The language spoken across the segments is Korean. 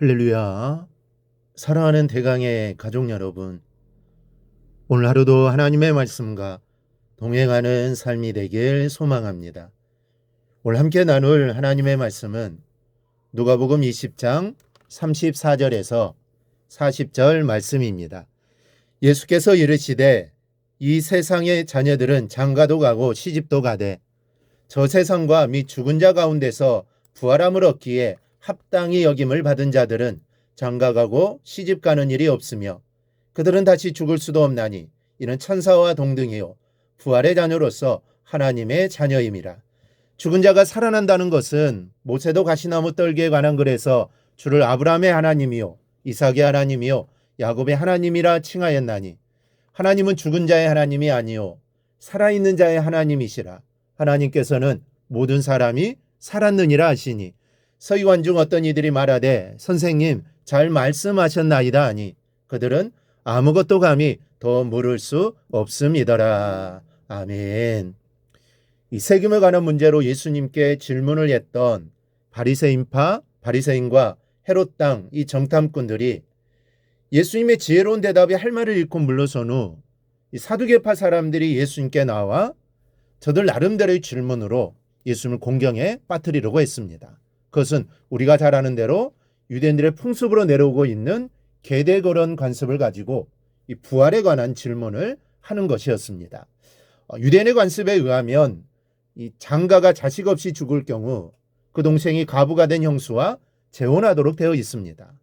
할렐루야. 사랑하는 대강의 가족 여러분, 오늘 하루도 하나님의 말씀과 동행하는 삶이 되길 소망합니다. 오늘 함께 나눌 하나님의 말씀은 누가복음 20장 34절에서 40절 말씀입니다. 예수께서 이르시되 이 세상의 자녀들은 장가도 가고 시집도 가되 저 세상과 및 죽은 자 가운데서 부활함을 얻기에 합당히 여김을 받은 자들은 장가가고 시집가는 일이 없으며 그들은 다시 죽을 수도 없나니 이는 천사와 동등이요 부활의 자녀로서 하나님의 자녀임이라. 죽은 자가 살아난다는 것은 모세도 가시나무 떨기에 관한 글에서 주를 아브라함의 하나님이요 이삭의 하나님이요 야곱의 하나님이라 칭하였나니 하나님은 죽은 자의 하나님이 아니요 살아있는 자의 하나님이시라. 하나님께서는 모든 사람이 살았느니라 하시니 서기관 중 어떤 이들이 말하되 선생님 잘 말씀하셨나이다 하니 그들은 아무것도 감히 더 물을 수 없음이더라. 아멘. 이 세금에 관한 문제로 예수님께 질문을 했던 바리새인과 헤롯 당 이 정탐꾼들이 예수님의 지혜로운 대답에 할 말을 잃고 물러선 후 이 사두개파 사람들이 예수님께 나와 저들 나름대로의 질문으로 예수님을 공경에 빠뜨리려고 했습니다. 그것은 우리가 잘 아는 대로 유대인들의 풍습으로 내려오고 있는 계대거론 관습을 가지고 이 부활에 관한 질문을 하는 것이었습니다. 유대인의 관습에 의하면 이 장가가 자식 없이 죽을 경우 그 동생이 가부가 된 형수와 재혼하도록 되어 있습니다.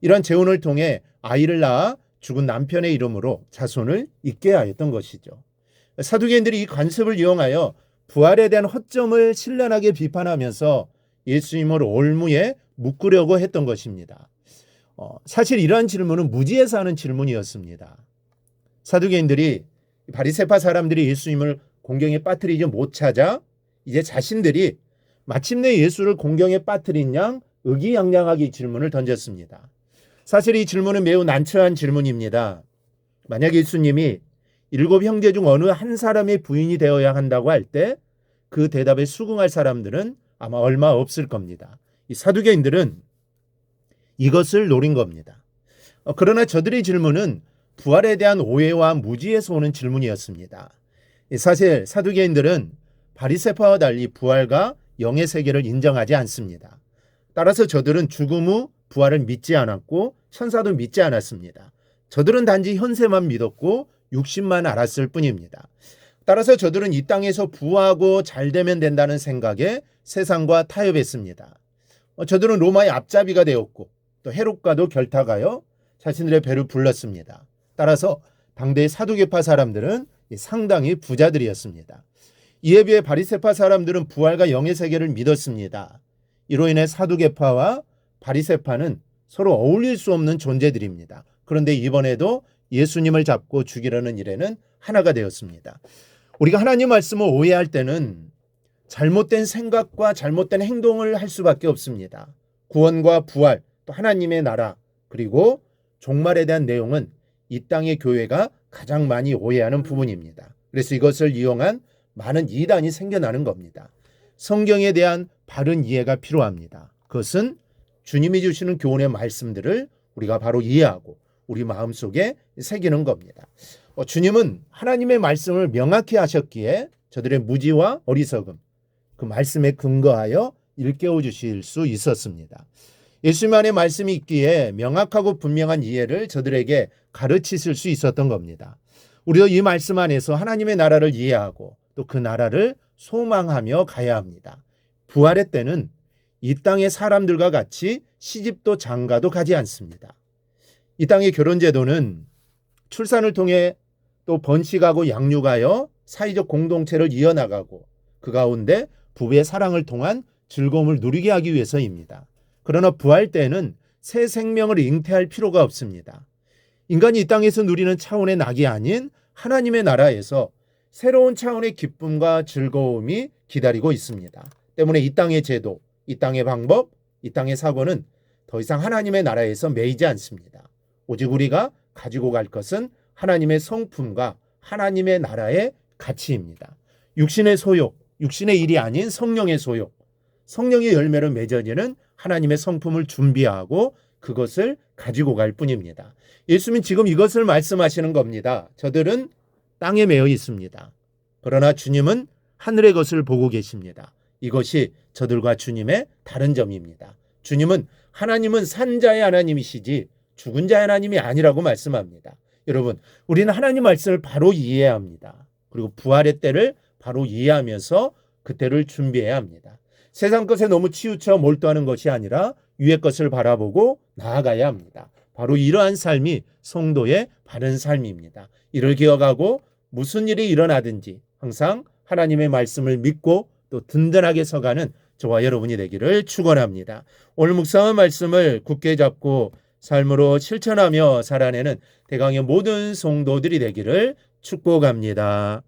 이러한 재혼을 통해 아이를 낳아 죽은 남편의 이름으로 자손을 잇게 하였던 것이죠. 사두개인들이 이 관습을 이용하여 부활에 대한 허점을 신랄하게 비판하면서 예수님을 올무에 묶으려고 했던 것입니다. 사실 이러한 질문은 무지에서 하는 질문이었습니다. 사두개인들이 바리새파 사람들이 예수님을 공경에 빠뜨리지 못하자 이제 자신들이 마침내 예수를 공경에 빠뜨린 양 의기양양하게 질문을 던졌습니다. 사실 이 질문은 매우 난처한 질문입니다. 만약 예수님이 7 형제 중 어느 한 사람의 부인이 되어야 한다고 할 때 그 대답에 수긍할 사람들은 아마 얼마 없을 겁니다. 이 사두개인들은 이것을 노린 겁니다. 그러나 저들의 질문은 부활에 대한 오해와 무지에서 오는 질문이었습니다. 사실 사두개인들은 바리새파와 달리 부활과 영의 세계를 인정하지 않습니다. 따라서 저들은 죽음 후 부활을 믿지 않았고 천사도 믿지 않았습니다. 저들은 단지 현세만 믿었고 육신만 알았을 뿐입니다. 따라서 저들은 이 땅에서 부하고 잘 되면 된다는 생각에 세상과 타협했습니다. 저들은 로마의 앞잡이가 되었고 또 헤롯과도 결탁하여 자신들의 배를 불렀습니다. 따라서 당대의 사두개파 사람들은 상당히 부자들이었습니다. 이에 비해 바리새파 사람들은 부활과 영의 세계를 믿었습니다. 이로 인해 사두개파와 바리새파는 서로 어울릴 수 없는 존재들입니다. 그런데 이번에도 예수님을 잡고 죽이려는 일에는 하나가 되었습니다. 우리가 하나님 말씀을 오해할 때는 잘못된 생각과 잘못된 행동을 할 수밖에 없습니다. 구원과 부활, 또 하나님의 나라, 그리고 종말에 대한 내용은 이 땅의 교회가 가장 많이 오해하는 부분입니다. 그래서 이것을 이용한 많은 이단이 생겨나는 겁니다. 성경에 대한 바른 이해가 필요합니다. 그것은 주님이 주시는 교훈의 말씀들을 우리가 바로 이해하고 우리 마음속에 새기는 겁니다. 주님은 하나님의 말씀을 명확히 하셨기에 저들의 무지와 어리석음, 그 말씀에 근거하여 일깨워 주실 수 있었습니다. 예수님 안에 말씀이 있기에 명확하고 분명한 이해를 저들에게 가르치실 수 있었던 겁니다. 우리도 이 말씀 안에서 하나님의 나라를 이해하고 또 그 나라를 소망하며 가야 합니다. 부활의 때는 이 땅의 사람들과 같이 시집도 장가도 가지 않습니다. 이 땅의 결혼제도는 출산을 통해 또 번식하고 양육하여 사회적 공동체를 이어나가고 그 가운데 부부의 사랑을 통한 즐거움을 누리게 하기 위해서입니다. 그러나 부활 때에는 새 생명을 잉태할 필요가 없습니다. 인간이 이 땅에서 누리는 차원의 낙이 아닌 하나님의 나라에서 새로운 차원의 기쁨과 즐거움이 기다리고 있습니다. 때문에 이 땅의 제도, 이 땅의 방법, 이 땅의 사고는 더 이상 하나님의 나라에서 매이지 않습니다. 오직 우리가 가지고 갈 것은 하나님의 성품과 하나님의 나라의 가치입니다. 육신의 소욕, 육신의 일이 아닌 성령의 소욕, 성령의 열매로 맺어지는 하나님의 성품을 준비하고 그것을 가지고 갈 뿐입니다. 예수님은 지금 이것을 말씀하시는 겁니다. 저들은 땅에 매여 있습니다. 그러나 주님은 하늘의 것을 보고 계십니다. 이것이 저들과 주님의 다른 점입니다. 하나님은 산 자의 하나님이시지 죽은 자의 하나님이 아니라고 말씀합니다. 여러분, 우리는 하나님 말씀을 바로 이해해야 합니다. 그리고 부활의 때를 바로 이해하면서 그 때를 준비해야 합니다. 세상 것에 너무 치우쳐 몰두하는 것이 아니라 위의 것을 바라보고 나아가야 합니다. 바로 이러한 삶이 성도의 바른 삶입니다. 이를 기억하고 무슨 일이 일어나든지 항상 하나님의 말씀을 믿고 또 든든하게 서가는 저와 여러분이 되기를 축원합니다. 오늘 묵상한 말씀을 굳게 잡고 삶으로 실천하며 살아내는 대강의 모든 성도들이 되기를 축복합니다.